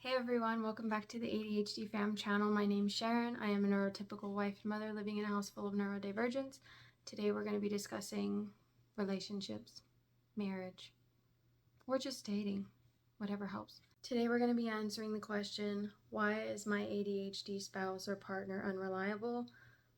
Hey everyone, welcome back to the ADHD Fam channel. My name's Sharon. I am a neurotypical wife and mother living in a house full of neurodivergents. Today we're going to be discussing relationships, marriage, or just dating, whatever helps. Today we're going to be answering the question, why is my ADHD spouse or partner unreliable?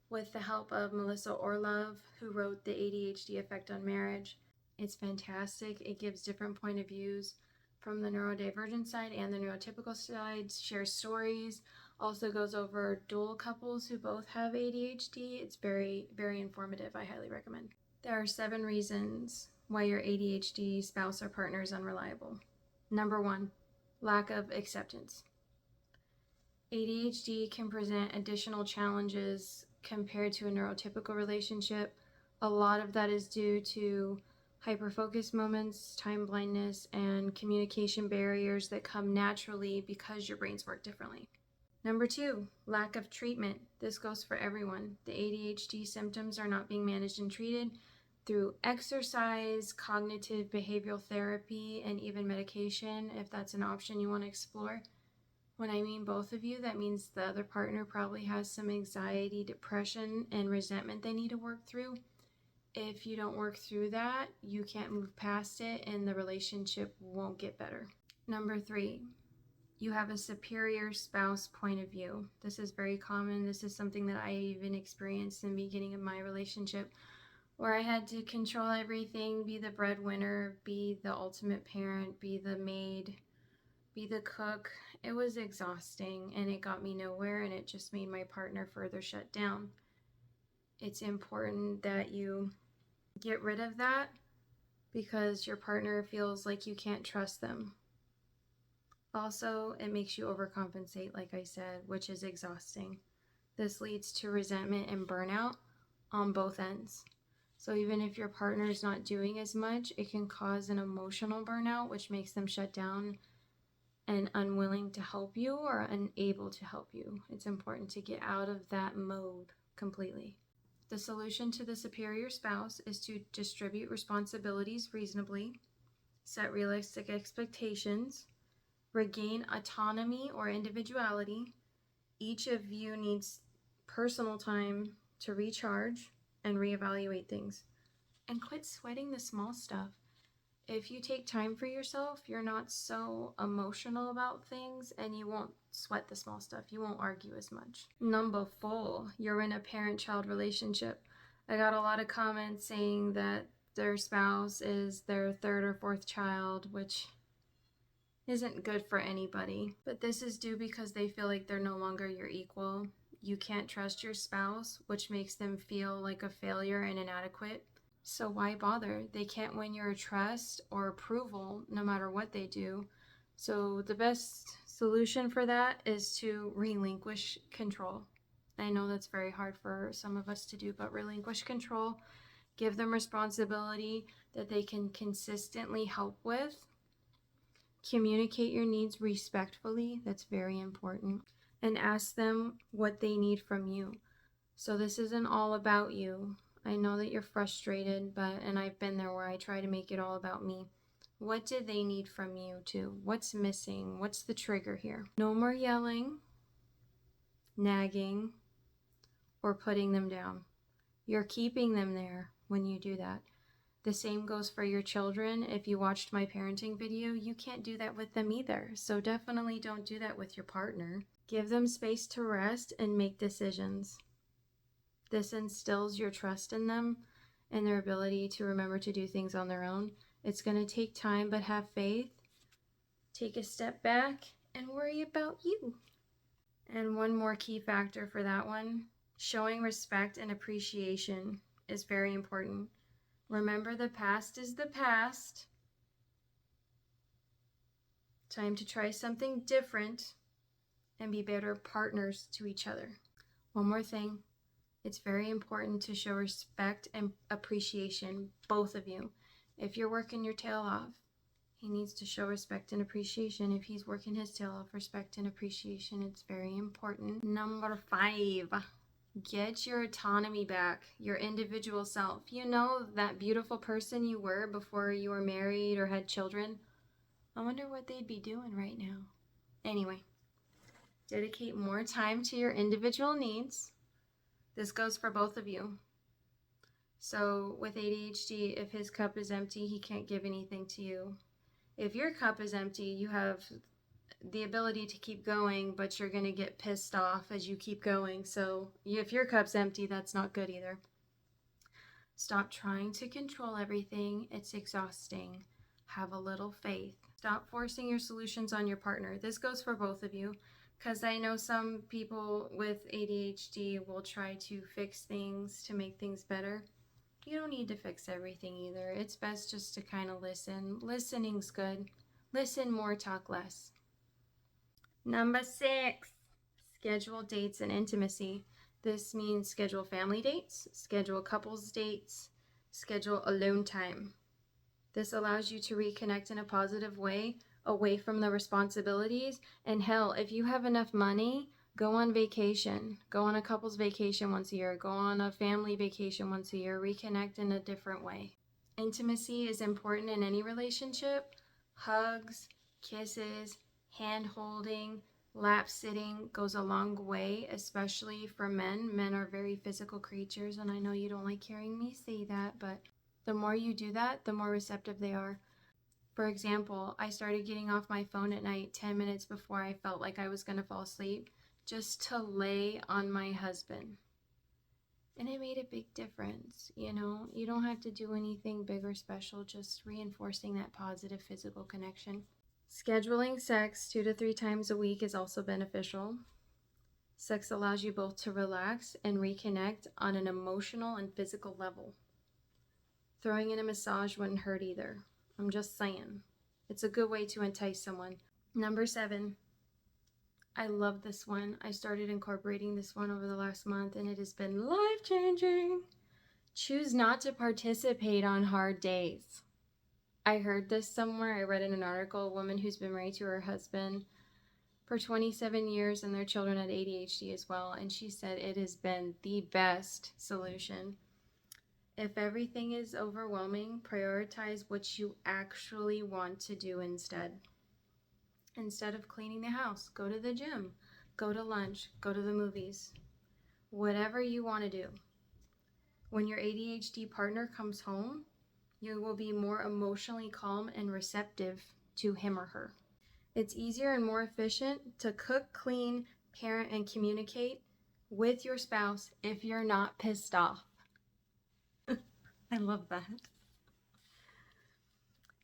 With the help of Melissa Orlov, who wrote The ADHD Effect on Marriage. It's fantastic. It gives different point of views from the neurodivergent side and the neurotypical side, shares stories, also goes over dual couples who both have ADHD. It's very, very informative. I highly recommend. There are 7 reasons why your ADHD spouse or partner is unreliable. Number 1, lack of acceptance. ADHD can present additional challenges compared to a neurotypical relationship. A lot of that is due to hyperfocus moments, time blindness, and communication barriers that come naturally because your brains work differently. Number 2, lack of treatment. This goes for everyone. The ADHD symptoms are not being managed and treated through exercise, cognitive behavioral therapy, and even medication if that's an option you want to explore. When I mean both of you, that means the other partner probably has some anxiety, depression, and resentment they need to work through. If you don't work through that, you can't move past it and the relationship won't get better. Number 3, you have a superior spouse point of view. This is very common. This is something that I even experienced in the beginning of my relationship, where I had to control everything, be the breadwinner, be the ultimate parent, be the maid, be the cook. It was exhausting and it got me nowhere, and it just made my partner further shut down. It's important that you get rid of that because your partner feels like you can't trust them. Also, it makes you overcompensate, like I said, which is exhausting. This leads to resentment and burnout on both ends. So even if your partner is not doing as much, it can cause an emotional burnout, which makes them shut down and unwilling to help you or unable to help you. It's important to get out of that mode completely. The solution to the superior spouse is to distribute responsibilities reasonably, set realistic expectations, regain autonomy or individuality. Each of you needs personal time to recharge and reevaluate things. And quit sweating the small stuff. If you take time for yourself, you're not so emotional about things and you won't sweat the small stuff. You won't argue as much. Number 4, you're in a parent-child relationship. I got a lot of comments saying that their spouse is their 3rd or 4th child, which isn't good for anybody. But this is due because they feel like they're no longer your equal. You can't trust your spouse, which makes them feel like a failure and inadequate. So why bother? They can't win your trust or approval no matter what they do. So the best solution for that is to relinquish control. I know that's very hard for some of us to do, but relinquish control. Give them responsibility that they can consistently help with. Communicate your needs respectfully. That's very important. And ask them what they need from you. So this isn't all about you. I know that you're frustrated, and I've been there where I try to make it all about me. What do they need from you too? What's missing? What's the trigger here? No more yelling, nagging, or putting them down. You're keeping them there when you do that. The same goes for your children. If you watched my parenting video, you can't do that with them either. So definitely don't do that with your partner. Give them space to rest and make decisions. This instills your trust in them and their ability to remember to do things on their own. It's going to take time, but have faith. Take a step back and worry about you. And one more key factor for that one, showing respect and appreciation is very important. Remember, the past is the past. Time to try something different and be better partners to each other. One more thing. It's very important to show respect and appreciation, both of you. If you're working your tail off, he needs to show respect and appreciation. If he's working his tail off, respect and appreciation. It's very important. Number 5, get your autonomy back, your individual self. You know, that beautiful person you were before you were married or had children? I wonder what they'd be doing right now. Anyway, dedicate more time to your individual needs. This goes for both of you. So with ADHD, if his cup is empty, he can't give anything to you. If your cup is empty, you have the ability to keep going, but you're going to get pissed off as you keep going. So if your cup's empty, that's not good either. Stop trying to control everything. It's exhausting. Have a little faith. Stop forcing your solutions on your partner. This goes for both of you, because I know some people with ADHD will try to fix things to make things better. You don't need to fix everything either. It's best just to kind of listen. Listening's good. Listen more, talk less. Number 6, schedule dates and intimacy. This means schedule family dates, schedule couples dates, schedule alone time. This allows you to reconnect in a positive way, away from the responsibilities. And hell, if you have enough money, go on vacation. Go on a couple's vacation once a year. Go on a family vacation once a year. Reconnect in a different way. Intimacy is important in any relationship. Hugs, kisses, hand holding, lap sitting goes a long way, especially for men. Men are very physical creatures, and I know you don't like hearing me say that, but the more you do that, the more receptive they are. For example, I started getting off my phone at night 10 minutes before I felt like I was going to fall asleep, just to lay on my husband. And it made a big difference. You know, you don't have to do anything big or special, just reinforcing that positive physical connection. Scheduling sex 2 to 3 times a week is also beneficial. Sex allows you both to relax and reconnect on an emotional and physical level. Throwing in a massage wouldn't hurt either. I'm just saying. It's a good way to entice someone. Number 7. I love this one. I started incorporating this one over the last month, and it has been life-changing. Choose not to participate on hard days. I heard this somewhere. I read in an article, a woman who's been married to her husband for 27 years, and their children had ADHD as well, and she said it has been the best solution. If everything is overwhelming, prioritize what you actually want to do instead. Instead of cleaning the house, go to the gym, go to lunch, go to the movies, whatever you want to do. When your ADHD partner comes home, you will be more emotionally calm and receptive to him or her. It's easier and more efficient to cook, clean, parent, and communicate with your spouse if you're not pissed off. I love that.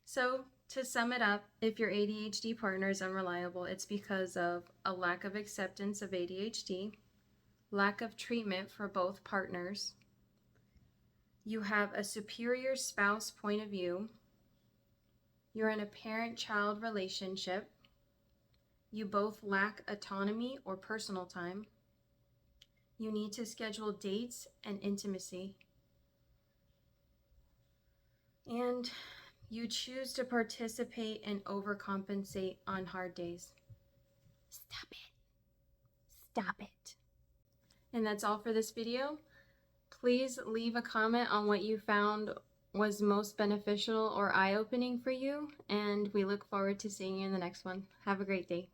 So, to sum it up, if your ADHD partner is unreliable, it's because of a lack of acceptance of ADHD, lack of treatment for both partners, you have a superior spouse point of view, you're in a parent-child relationship, you both lack autonomy or personal time, you need to schedule dates and intimacy, and you choose to participate and overcompensate on hard days. Stop it. Stop it. And that's all for this video. Please leave a comment on what you found was most beneficial or eye-opening for you, and we look forward to seeing you in the next one. Have a great day.